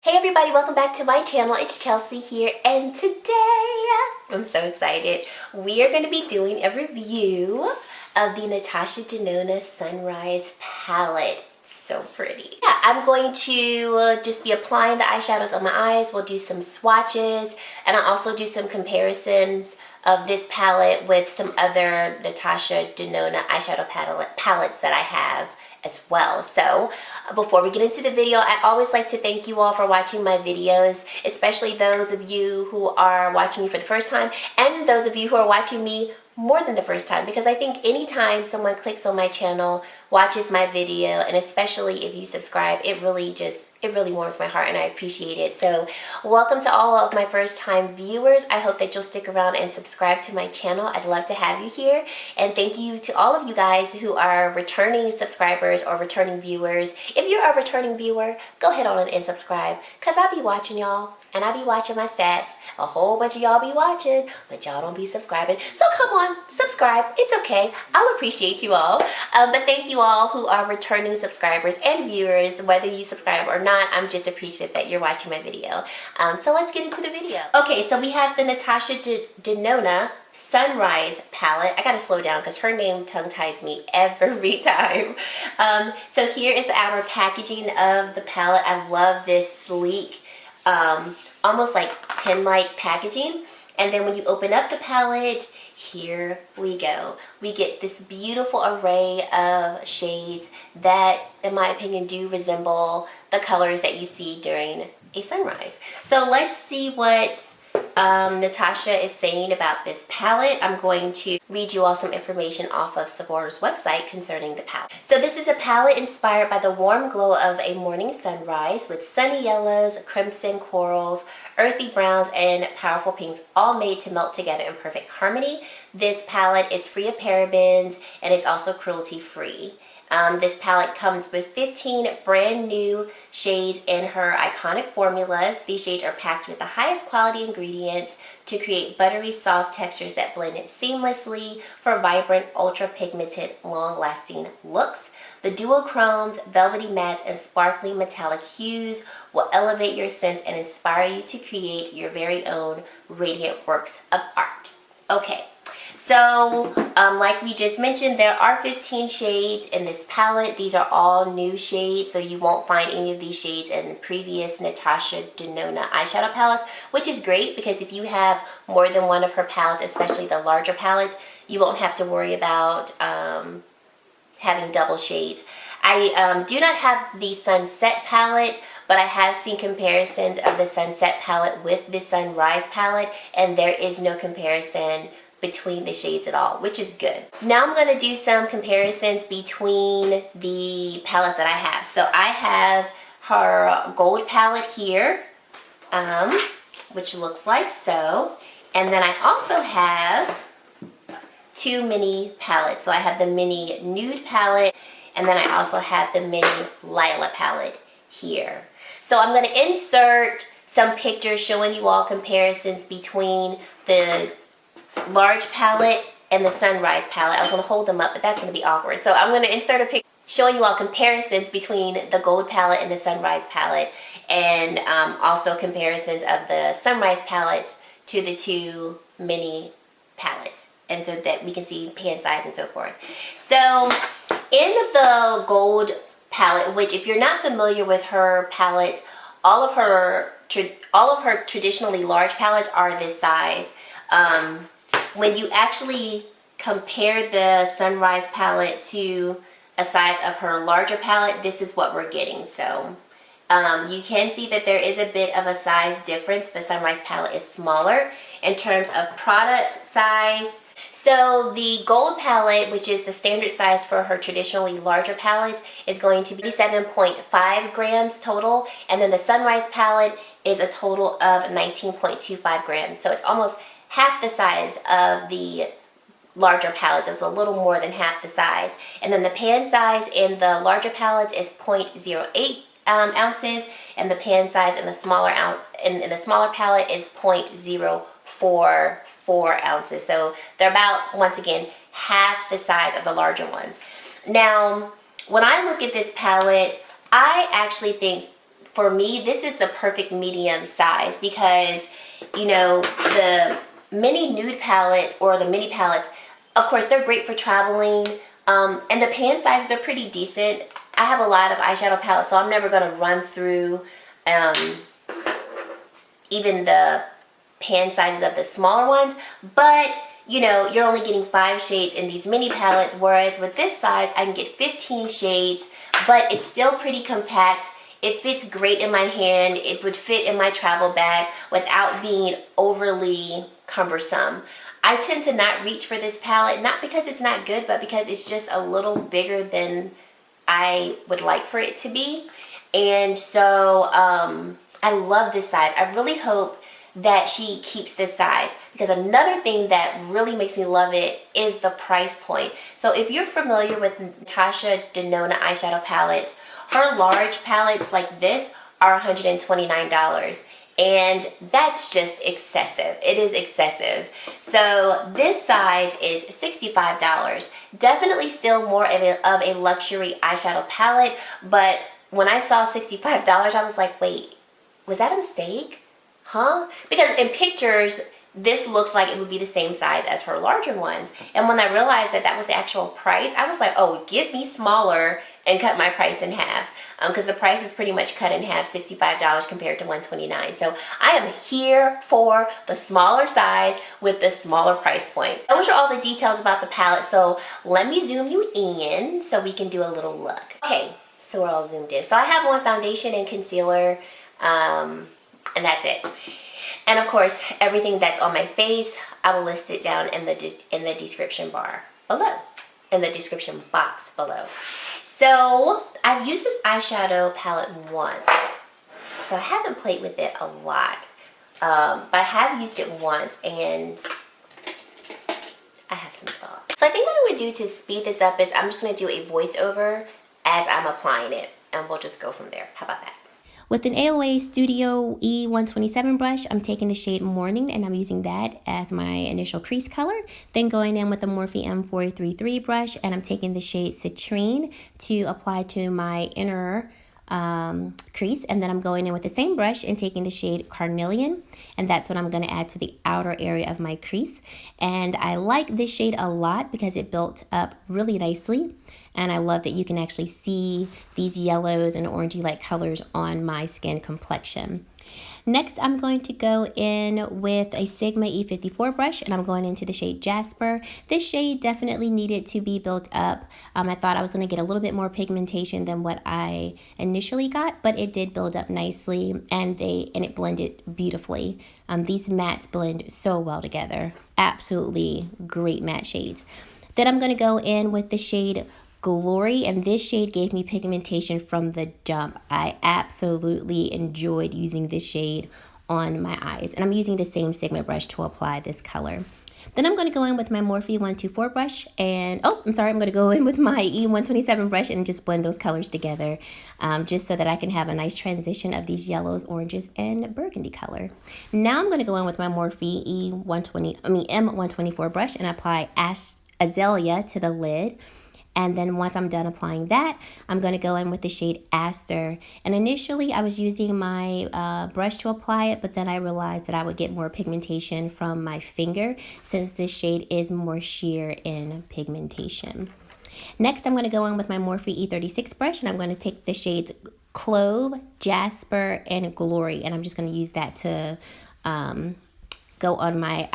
Hey everybody, welcome back to my channel. It's Chelsea here, and today, I'm so excited, we are going to be doing a review of the Natasha Denona Sunrise palette. So pretty. Yeah, I'm going to just be applying the eyeshadows on my eyes. We'll do some swatches, and I'll also do some comparisons of this palette with some other Natasha Denona eyeshadow palettes that I have as well. So before we get into the video, I always like to thank you all for watching my videos, especially those of you who are watching me for the first time and those of you who are watching me more than the first time, because I think anytime someone clicks on my channel, watches my video, and especially if you subscribe, it really warms my heart and I appreciate it. So welcome to all of my first time viewers. I hope that you'll stick around and subscribe to my channel. I'd love to have you here. And thank you to all of you guys who are returning subscribers or returning viewers. If you're a returning viewer, go ahead on and subscribe, because I'll be watching y'all and I'll be watching my stats. A whole bunch of y'all be watching, but y'all don't be subscribing. So come on, subscribe. It's okay. I'll appreciate you all. But thank you all who are returning subscribers and viewers, whether you subscribe or not. I'm just appreciative that you're watching my video. So let's get into the video. Okay, so we have the Natasha Denona Sunrise palette. I gotta slow down because her name tongue ties me every time. So here is the outer packaging of the palette. I love this sleek, almost like tin-like packaging. And then when you open up the palette, here we go. We get this beautiful array of shades that, in my opinion, do resemble the colors that you see during a sunrise. So let's see what Natasha is saying about this palette. I'm going to read you all some information off of Sephora's website concerning the palette. So this is a palette inspired by the warm glow of a morning sunrise with sunny yellows, crimson corals, earthy browns, and powerful pinks, all made to melt together in perfect harmony. This palette is free of parabens and it's also cruelty free. This palette comes with 15 brand new shades in her iconic formulas. These shades are packed with the highest quality ingredients to create buttery soft textures that blend in seamlessly for vibrant, ultra pigmented, long-lasting looks. The duochromes, velvety mattes, and sparkling metallic hues will elevate your scents and inspire you to create your very own radiant works of art. Okay. So, like we just mentioned, there are 15 shades in this palette. These are all new shades, so you won't find any of these shades in previous Natasha Denona eyeshadow palettes, which is great because if you have more than one of her palettes, especially the larger palettes, you won't have to worry about having double shades. I do not have the Sunset palette, but I have seen comparisons of the Sunset palette with the Sunrise palette, and there is no comparison between the shades at all, which is good. Now I'm going to do some comparisons between the palettes that I have. So I have her gold palette here, which looks like so. And then I also have two mini palettes. So I have the mini nude palette, and then I also have the mini lilac palette here. So I'm going to insert some pictures showing you all comparisons between the large palette and the Sunrise palette. I was going to hold them up, but that's going to be awkward. So I'm going to insert a picture showing you all comparisons between the gold palette and the Sunrise palette, and also comparisons of the Sunrise palette to the two mini palettes, and so that we can see pan size and so forth. So in the gold palette, which if you're not familiar with her palettes, all of her traditionally large palettes are this size. When you actually compare the Sunrise palette to a size of her larger palette, this is what we're getting. So you can see that there is a bit of a size difference. The Sunrise palette is smaller in terms of product size. So the gold palette, which is the standard size for her traditionally larger palettes, is going to be 7.5 grams total, and then the Sunrise palette is a total of 19.25 grams. So it's almost half the size of the larger palettes. It's a little more than half the size. And then the pan size in the larger palettes is 0.08 ounces, and the pan size in the smaller palette is 0.044 ounces. So they're about, once again, half the size of the larger ones. Now, when I look at this palette, I actually think for me, this is the perfect medium size because, you know, the mini nude palettes or the mini palettes, of course, they're great for traveling. And the pan sizes are pretty decent. I have a lot of eyeshadow palettes, so I'm never going to run through even the pan sizes of the smaller ones. But, you know, you're only getting 5 shades in these mini palettes, whereas with this size, I can get 15 shades, but it's still pretty compact. It fits great in my hand. It would fit in my travel bag without being overly cumbersome. I tend to not reach for this palette, not because it's not good, but because it's just a little bigger than I would like for it to be. And so I love this size. I really hope that she keeps this size, because another thing that really makes me love it is the price point. So if you're familiar with Natasha Denona eyeshadow palettes, her large palettes like this are $129. And that's just excessive. It is excessive. So this size is $65. Definitely still more of a luxury eyeshadow palette, but when I saw $65, I was like, wait, was that a mistake? Huh? Because in pictures, this looks like it would be the same size as her larger ones. And when I realized that that was the actual price, I was like, oh, give me smaller and cut my price in half. Because the price is pretty much cut in half, $65 compared to $129. So I am here for the smaller size with the smaller price point. Those are all the details about the palette. So let me zoom you in so we can do a little look. Okay, so we're all zoomed in. So I have on foundation and concealer, and that's it. And of course, everything that's on my face, I will list it down in the description bar below, in the description box below. So I've used this eyeshadow palette once, so I haven't played with it a lot, but I have used it once and I have some thoughts. So I think what I would do to speed this up is I'm just going to do a voiceover as I'm applying it, and we'll just go from there. How about that? With an AOA Studio E127 brush, I'm taking the shade Morning, and I'm using that as my initial crease color. Then going in with the Morphe M433 brush, and I'm taking the shade Citrine to apply to my inner crease. And then I'm going in with the same brush and taking the shade Carnelian, and that's what I'm going to add to the outer area of my crease. And I like this shade a lot because it built up really nicely. And I love that you can actually see these yellows and orangey-like colors on my skin complexion. Next, I'm going to go in with a Sigma E54 brush, and I'm going into the shade Jasper. This shade definitely needed to be built up. I thought I was going to get a little bit more pigmentation than what I initially got, but it did build up nicely, and it blended beautifully. These mattes blend so well together. Absolutely great matte shades. Then I'm going to go in with the shade Glory, and this shade gave me pigmentation from the jump. I absolutely enjoyed using this shade on my eyes, and I'm using the same Sigma brush to apply this color. Then I'm going to go in with my Morphe 124 brush, and I'm going to go in with my E127 brush and just blend those colors together, just so that I can have a nice transition of these yellows, oranges, and burgundy color. Now I'm going to go in with my Morphe M124 brush and apply Azalea to the lid. And then once I'm done applying that, I'm going to go in with the shade Aster. And initially I was using my brush to apply it, but then I realized that I would get more pigmentation from my finger since this shade is more sheer in pigmentation. Next, I'm going to go in with my Morphe E36 brush, and I'm going to take the shades Clove, Jasper, and Glory. And I'm just going to use that to go on my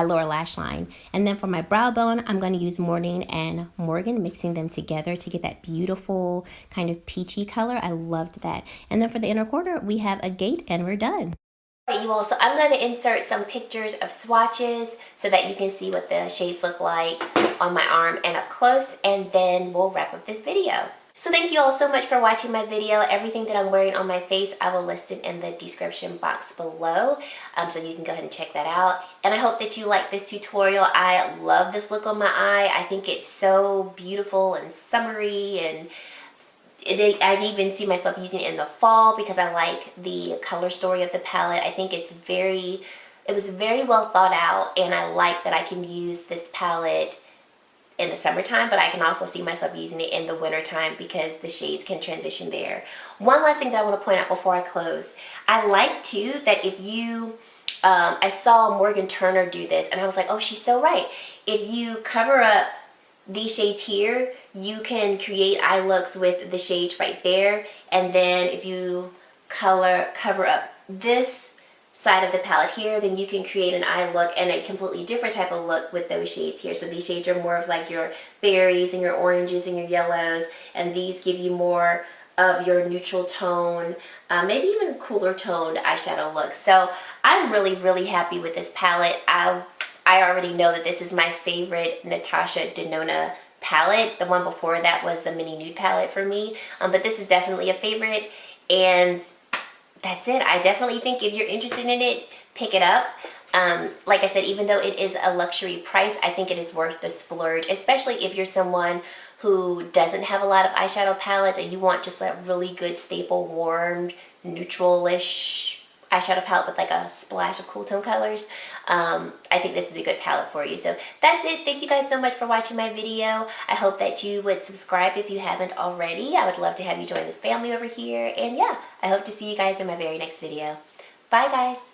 lower lash line. And then for my brow bone, I'm going to use Morning and Morgan, mixing them together to get that beautiful kind of peachy color. I loved that. And then for the inner corner, we have Agate, and we're done. All right, you all, so I'm going to insert some pictures of swatches so that you can see what the shades look like on my arm and up close, and then we'll wrap up this video. So thank you all so much for watching my video. Everything that I'm wearing on my face, I will list it in the description box below, so you can go ahead and check that out. And I hope that you like this tutorial. I love this look on my eye. I think it's so beautiful and summery, and I even see myself using it in the fall because I like the color story of the palette. I think it was very well thought out, and I like that I can use this palette in the summertime, but I can also see myself using it in the wintertime because the shades can transition there. One last thing that I want to point out before I close. I like too that if you, I saw Morgan Turner do this and I was like, oh, she's so right. If you cover up these shades here, you can create eye looks with the shades right there. And then if you cover up this side of the palette here, then you can create an eye look and a completely different type of look with those shades here. So these shades are more of like your berries and your oranges and your yellows, and these give you more of your neutral tone, maybe even cooler toned eyeshadow look. So I'm really, really happy with this palette. I already know that this is my favorite Natasha Denona palette. The one before that was the Mini Nude palette for me, but this is definitely a favorite, and that's it. I definitely think if you're interested in it, pick it up. Like I said, even though it is a luxury price, I think it is worth the splurge, especially if you're someone who doesn't have a lot of eyeshadow palettes and you want just a really good staple, warm, neutral-ish eyeshadow palette with like a splash of cool tone colors. I think this is a good palette for you. So that's it. Thank you guys so much for watching my video. I hope that you would subscribe if you haven't already. I would love to have you join this family over here. And yeah, I hope to see you guys in my very next video. Bye guys.